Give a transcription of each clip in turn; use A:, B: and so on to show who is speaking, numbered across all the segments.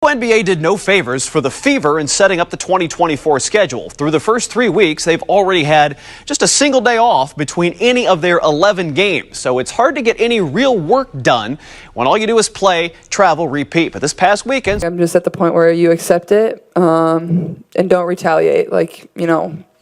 A: WNBA did no favors for the Fever in setting up the 2024 schedule. Through the first 3 weeks, they've already had just a single day off between any of their 11 games. So it's hard to get any real work done when all you do is play, travel, repeat. But this past weekend,
B: I'm just at the point where you accept it and don't retaliate.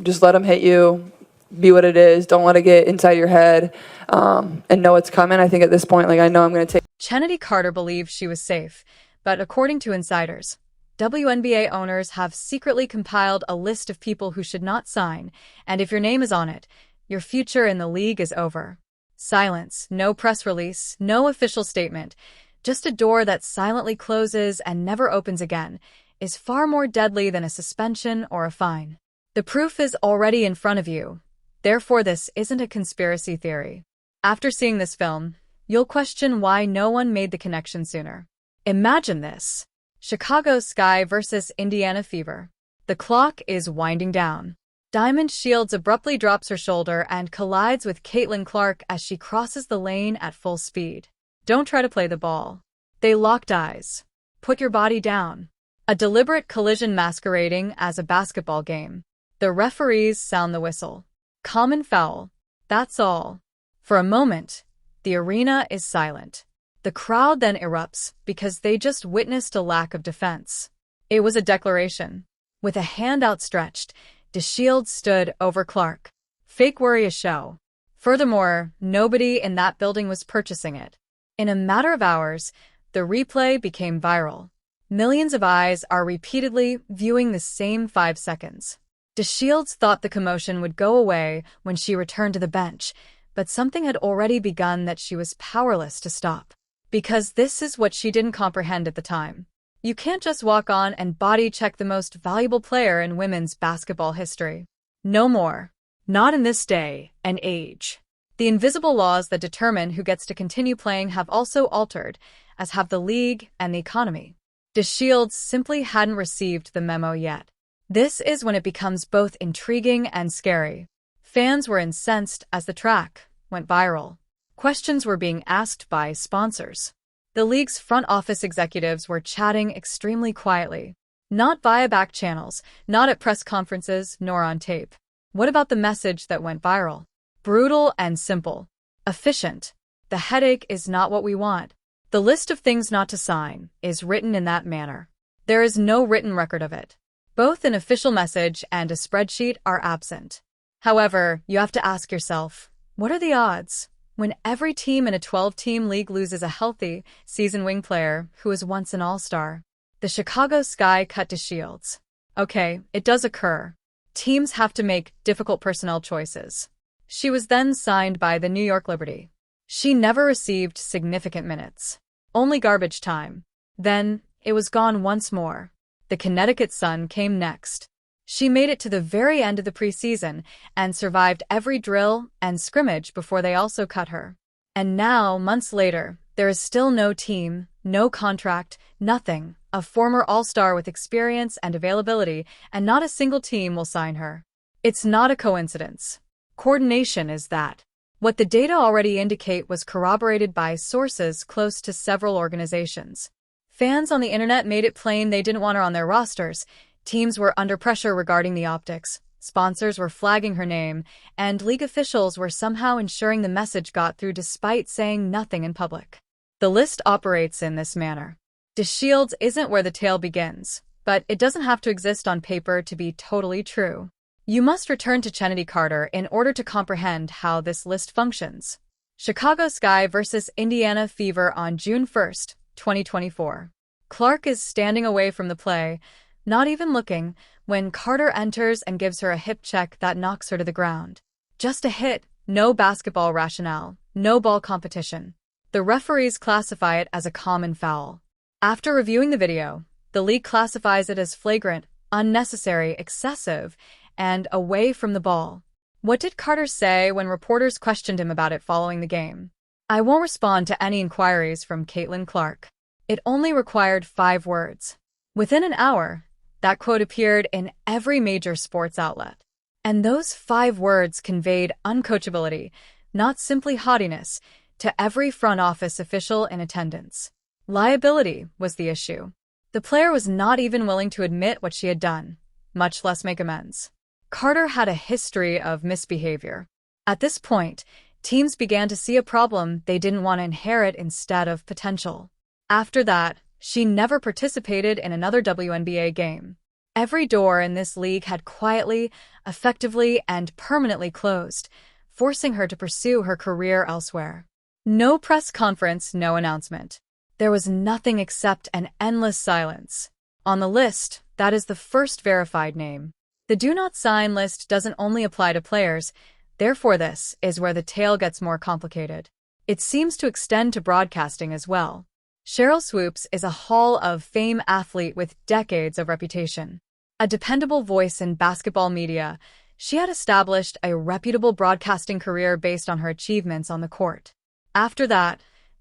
B: Just let them hit you, be what it is. Don't let it get inside your head and know it's coming. I think at this point, I know I'm going to take.
C: Chennedy Carter believed she was safe. But according to insiders, WNBA owners have secretly compiled a list of people who should not sign, and if your name is on it, your future in the league is over. Silence, no press release, no official statement, just a door that silently closes and never opens again, is far more deadly than a suspension or a fine. The proof is already in front of you. Therefore, this isn't a conspiracy theory. After seeing this film, you'll question why no one made the connection sooner. Imagine this. Chicago Sky versus Indiana Fever. The clock is winding down. Diamond Shields abruptly drops her shoulder and collides with Caitlin Clark as she crosses the lane at full speed. Don't try to play the ball. They locked eyes. Put your body down. A deliberate collision masquerading as a basketball game. The referees sound the whistle. Common foul. That's all. For a moment, the arena is silent. The crowd then erupts because they just witnessed a lack of defense. It was a declaration. With a hand outstretched, DeShields stood over Clark. Fake worry a show. Furthermore, nobody in that building was purchasing it. In a matter of hours, the replay became viral. Millions of eyes are repeatedly viewing the same 5 seconds. DeShields thought the commotion would go away when she returned to the bench, but something had already begun that she was powerless to stop. Because this is what she didn't comprehend at the time. You can't just walk on and body check the most valuable player in women's basketball history. No more. Not in this day and age. The invisible laws that determine who gets to continue playing have also altered, as have the league and the economy. DeShields simply hadn't received the memo yet. This is when it becomes both intriguing and scary. Fans were incensed as the track went viral. Questions were being asked by sponsors. The league's front office executives were chatting extremely quietly. Not via back channels, not at press conferences, nor on tape. What about the message that went viral? Brutal and simple. Efficient. The headache is not what we want. The list of things not to sign is written in that manner. There is no written record of it. Both an official message and a spreadsheet are absent. However, you have to ask yourself, what are the odds? When every team in a 12-team league loses a healthy, seasoned wing player who was once an all-star. The Chicago Sky cut DeShields. Okay, it does occur. Teams have to make difficult personnel choices. She was then signed by the New York Liberty. She never received significant minutes. Only garbage time. Then, it was gone once more. The Connecticut Sun came next. She made it to the very end of the preseason and survived every drill and scrimmage before they also cut her. And now, months later, there is still no team, no contract, nothing, a former all-star with experience and availability, and not a single team will sign her. It's not a coincidence. Coordination is that. What the data already indicate was corroborated by sources close to several organizations. Fans on the internet made it plain they didn't want her on their rosters. Teams were under pressure regarding the optics, sponsors were flagging her name, and league officials were somehow ensuring the message got through despite saying nothing in public. The list operates in this manner. DeShields isn't where the tale begins, but it doesn't have to exist on paper to be totally true. You must return to Chennedy Carter in order to comprehend how this list functions. Chicago Sky versus Indiana Fever on June 1st, 2024. Clark is standing away from the play, not even looking, when Carter enters and gives her a hip check that knocks her to the ground. Just a hit, no basketball rationale, no ball competition. The referees classify it as a common foul. After reviewing the video, the league classifies it as flagrant, unnecessary, excessive, and away from the ball. What did Carter say when reporters questioned him about it following the game? I won't respond to any inquiries from Caitlin Clark. It only required 5 words. Within an hour, that quote appeared in every major sports outlet. And those 5 words conveyed uncoachability, not simply haughtiness, to every front office official in attendance. Liability was the issue. The The player was not even willing to admit what she had done, much less make amends. Carter had a history of misbehavior. At this point, teams began to see a problem they didn't want to inherit instead of potential. After that, she never participated in another WNBA game. Every door in this league had quietly, effectively, and permanently closed, forcing her to pursue her career elsewhere. No press conference, no announcement. There was nothing except an endless silence. On the list, that is the first verified name. The do not sign list doesn't only apply to players, therefore this is where the tale gets more complicated. It seems to extend to broadcasting as well. Sheryl Swoopes is a Hall of Fame athlete with decades of reputation. A dependable voice in basketball media, she had established a reputable broadcasting career based on her achievements on the court. After that,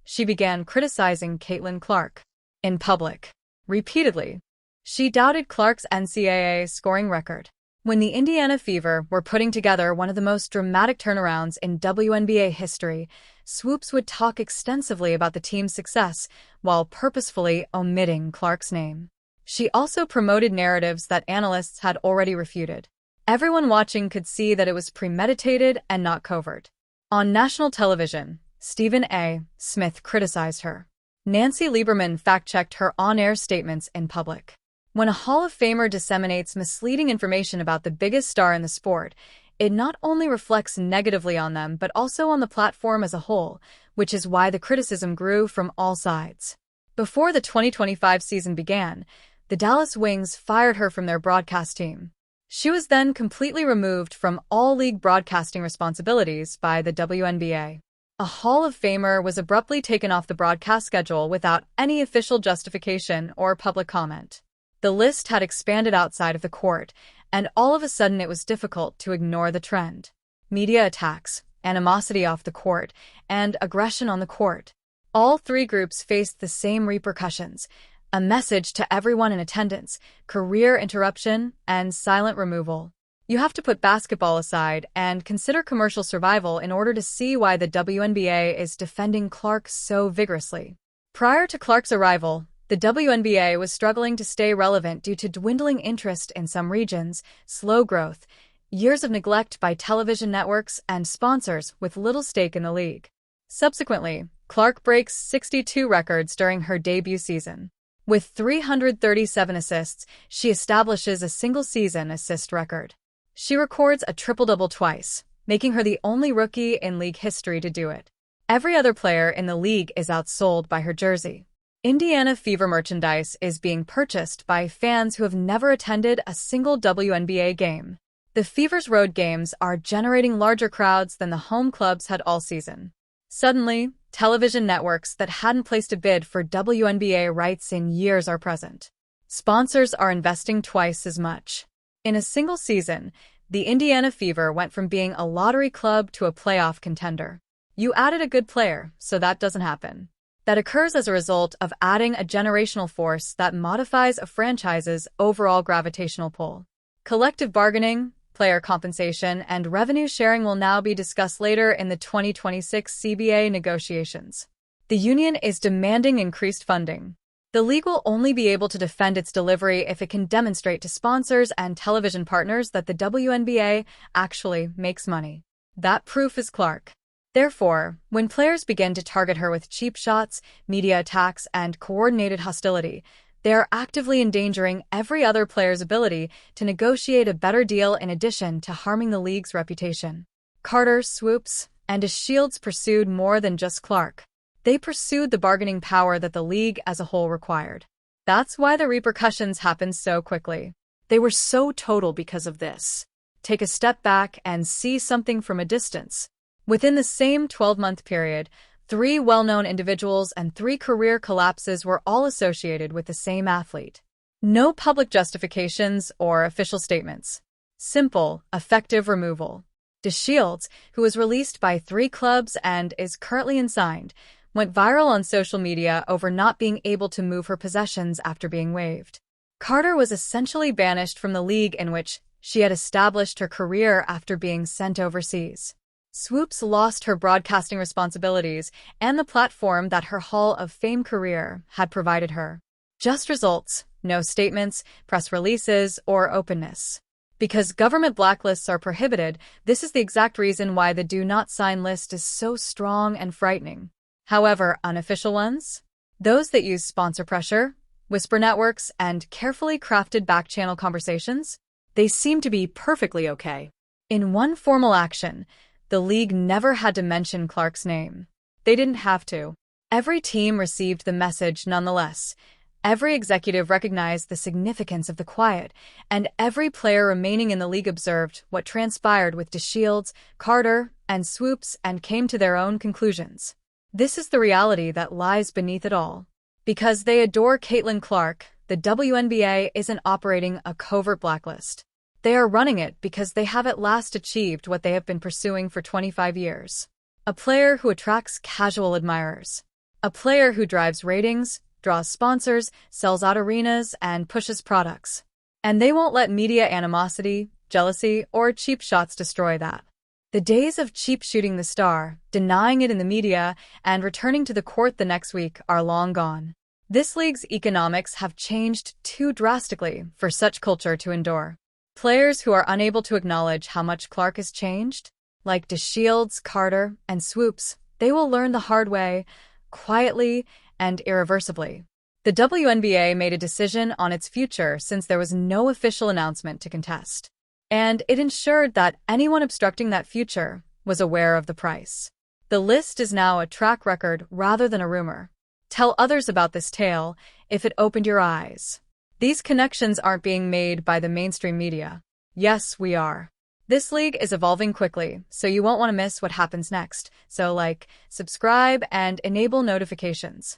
C: she began criticizing Caitlin Clark in public. Repeatedly, she doubted Clark's NCAA scoring record. When the Indiana Fever were putting together one of the most dramatic turnarounds in WNBA history, Swoopes would talk extensively about the team's success while purposefully omitting Clark's name. She also promoted narratives that analysts had already refuted. Everyone watching could see that it was premeditated and not covert. On national television, Stephen A. Smith criticized her. Nancy Lieberman fact-checked her on-air statements in public. When a Hall of Famer disseminates misleading information about the biggest star in the sport, it not only reflects negatively on them but also on the platform as a whole, which is why the criticism grew from all sides. Before the 2025 season began, the Dallas Wings fired her from their broadcast team. She was then completely removed from all league broadcasting responsibilities by the WNBA. A Hall of Famer was abruptly taken off the broadcast schedule without any official justification or public comment. The list had expanded outside of the court, and all of a sudden it was difficult to ignore the trend. Media attacks, animosity off the court, and aggression on the court. All three groups faced the same repercussions: a message to everyone in attendance, career interruption, and silent removal. You have to put basketball aside and consider commercial survival in order to see why the WNBA is defending Clark so vigorously. Prior to Clark's arrival, the WNBA was struggling to stay relevant due to dwindling interest in some regions, slow growth, years of neglect by television networks, and sponsors with little stake in the league. Subsequently, Clark breaks 62 records during her debut season. With 337 assists, she establishes a single-season assist record. She records a triple-double twice, making her the only rookie in league history to do it. Every other player in the league is outsold by her jersey. Indiana Fever merchandise is being purchased by fans who have never attended a single WNBA game. The Fever's road games are generating larger crowds than the home clubs had all season. Suddenly, television networks that hadn't placed a bid for WNBA rights in years are present. Sponsors are investing twice as much. In a single season, the Indiana Fever went from being a lottery club to a playoff contender. You added a good player, so that doesn't happen. That occurs as a result of adding a generational force that modifies a franchise's overall gravitational pull. Collective bargaining, player compensation, and revenue sharing will now be discussed later in the 2026 CBA negotiations. The union is demanding increased funding. The league will only be able to defend its delivery if it can demonstrate to sponsors and television partners that the WNBA actually makes money. That proof is Clark. Therefore, when players begin to target her with cheap shots, media attacks, and coordinated hostility, they are actively endangering every other player's ability to negotiate a better deal in addition to harming the league's reputation. Carter, Swoopes, and Shields pursued more than just Clark. They pursued the bargaining power that the league as a whole required. That's why the repercussions happened so quickly. They were so total because of this. Take a step back and see something from a distance. Within the same 12-month period, 3 well-known individuals and 3 career collapses were all associated with the same athlete. No public justifications or official statements. Simple, effective removal. Shields, who was released by 3 clubs and is currently unsigned, went viral on social media over not being able to move her possessions after being waived. Carter was essentially banished from the league in which she had established her career after being sent overseas. Swoopes lost her broadcasting responsibilities and the platform that her Hall of Fame career had provided her. Just results, No statements, press releases, or openness. Because government blacklists are prohibited, this is the exact reason why the do not sign list is so strong and frightening. However, unofficial ones? Those that use sponsor pressure, whisper networks, and carefully crafted back-channel conversations? They seem to be perfectly okay. In one formal action, the league never had to mention Clark's name. They didn't have to. Every team received the message nonetheless. Every executive recognized the significance of the quiet, and every player remaining in the league observed what transpired with DeShields, Carter, and Swoops and came to their own conclusions. This is the reality that lies beneath it all. Because they adore Caitlin Clark, the WNBA isn't operating a covert blacklist. They are running it because they have at last achieved what they have been pursuing for 25 years. A player who attracts casual admirers. A player who drives ratings, draws sponsors, sells out arenas, and pushes products. And they won't let media animosity, jealousy, or cheap shots destroy that. The days of cheap shooting the star, denying it in the media, and returning to the court the next week are long gone. This league's economics have changed too drastically for such culture to endure. Players who are unable to acknowledge how much Clark has changed, like DeShields, Carter, and Swoops, they will learn the hard way, quietly and irreversibly. The WNBA made a decision on its future since there was no official announcement to contest. And it ensured that anyone obstructing that future was aware of the price. The list is now a track record rather than a rumor. Tell others about this tale if it opened your eyes. These connections aren't being made by the mainstream media. Yes, we are. This league is evolving quickly, so you won't want to miss what happens next. So subscribe, and enable notifications.